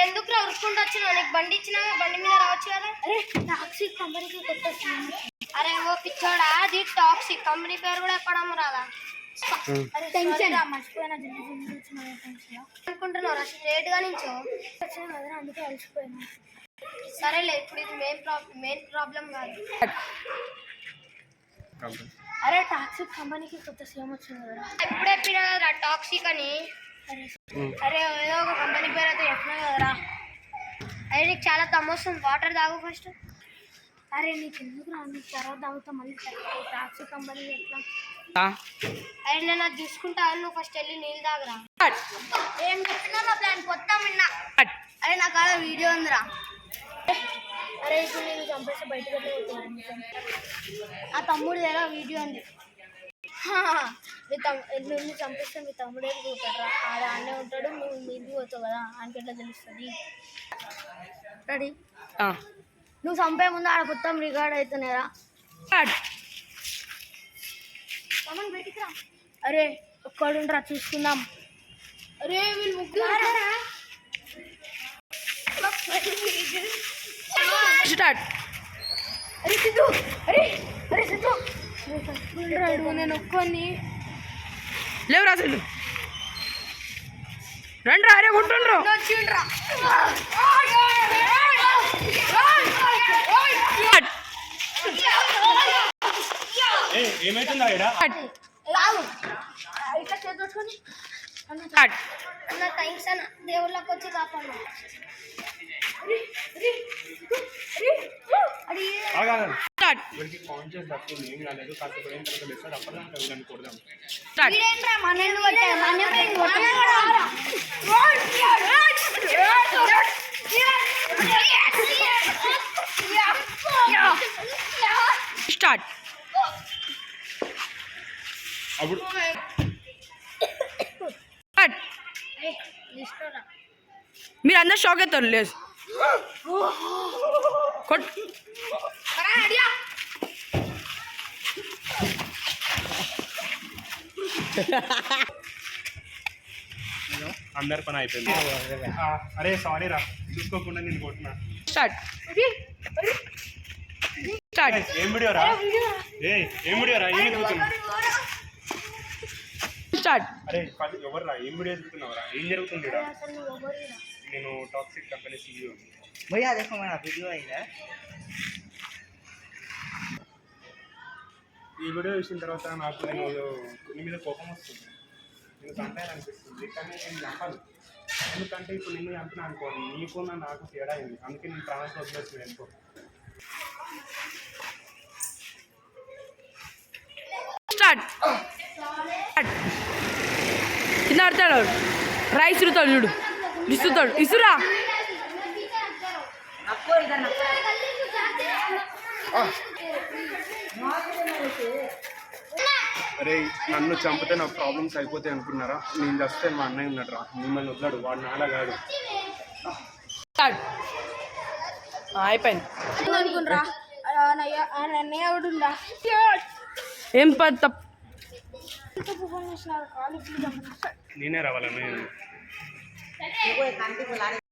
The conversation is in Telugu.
ఎందుకు ఉరుక్కుంటూ వచ్చినావు? నీకు బండి ఇచ్చినా బండి మీద రావచ్చు కదా. అరే టాక్సిక్ కంపెనీకి కొత్త. అరే ఓ పిచ్చోడా, అది టాక్సిక్ కంపెనీ పేరు కూడా ఎక్కడము రాదా? అనుకుంటున్నారా స్ట్రేట్ గా నుంచో అందుకే అలసిపోయినా. సరేలే, ఇప్పుడు ఇది మెయిన్ ప్రాబ్లం కాదు. అరే టాక్సిక్ కంపెనీకి కొత్త సీఎం వచ్చింది కదా. ఎప్పుడు చెప్పినా కదరా టాక్సిక్ అని. అరే ఏదో ఒక కంపెనీ పేరు అయితే చెప్పినా కదరా. అరే నీకు చాలా తమ్మొస్తుంది, వాటర్ తాగు ఫస్ట్. అరే నీకు ఎందుకు రా, నీకు తర్వాత తాగుతా మళ్ళీ టాక్సిక్ కంపెనీ ఎట్లా? అరే నేను అది చూసుకుంటా, నువ్వు ఫస్ట్ వెళ్ళి నీళ్ళు తాగురా. ఏం చెప్పినా నా ప్లాన్ కొత్త విన్నా. అరే నా కాడ వీడియో ఉందిరా. అరే ఇప్పుడు నేను చంపేస్తే బయటకు వెళ్ళిపోతున్నాను. నా తమ్ముడు దగ్గర వీడియో ఉంది. నిన్ను చంపేస్తే మీ తమ్ముడే పోతాడు. ఆడ అన్నే ఉంటాడు, నువ్వు నీళ్ళు పోతావు కదా, ఆయనకి ఎట్లా తెలుస్తుంది? రెడీ? నువ్వు చంపే ముందు ఆడ మొత్తం రికార్డ్ అవుతున్నారా? అరే ఒక్కడుండ్రా చూసుకుందాం. అరే వీళ్ళు ముగ్గురు స్టార్ట్. అరే సిద్ధు, అరే అరే సిద్ధు నేను ఒక్కొని లేవురా సిద్ధు, రండి అరే ఉంటుండ్రు. ఏమైతుందా ఇట్లా చేతుకొని అన్న థ్యాంక్స్ అన్న, దేవుళ్ళకి వచ్చి కాపాడు. స్టార్ట్. అప్పుడు మీరు అందరు షాక్ అవుతారు. లేదు అందరి పని అయిపోయింది. అరే సారీ రా, చూసుకోకుండా నేను కొట్టినా. Start start. ఏం వీడియో రా? ఏం వీడియో రా? ఏం జరుగుతుంది? స్టార్ట్. అరే ఎవరు రా? ఏం వీడియో చూస్తున్నావు రా? ఏం జరుగుతుంది రా? నేను టాక్సిక్ కంపెనీ CEO. भैया देखो मेरा वीडियो आई है. ఈ వీడియో చూసిన తర్వాత నాకు నీ మీద కోపం వస్తుంది. నేను చంపాలనిపిస్తుంది, కానీ నేను చంపాను. ఎందుకంటే ఇప్పుడు నిన్ను చంపినా అనుకోండి, నీకు నాకు తేడా అయింది. అందుకే నేను ప్రాణాలు వదిలేస్తుంది అనుకో. స్టార్ట్. కింద ఆడతాడు, రైస్ ఇరుతాడు, చూడు ఇసుతాడు, ఇసురా. అరే నన్ను చంపితే నా ప్రాబ్లమ్స్ అయిపోతాయి అనుకున్నారా? నేను చస్తే మా అన్నయ్య ఉన్నాడు రా, మిమ్మల్ని వదలడు. వాడు నాలా కాదు. అయిపోయింది అనుకున్నారా? ఏం తప్పు నేనే రావాలని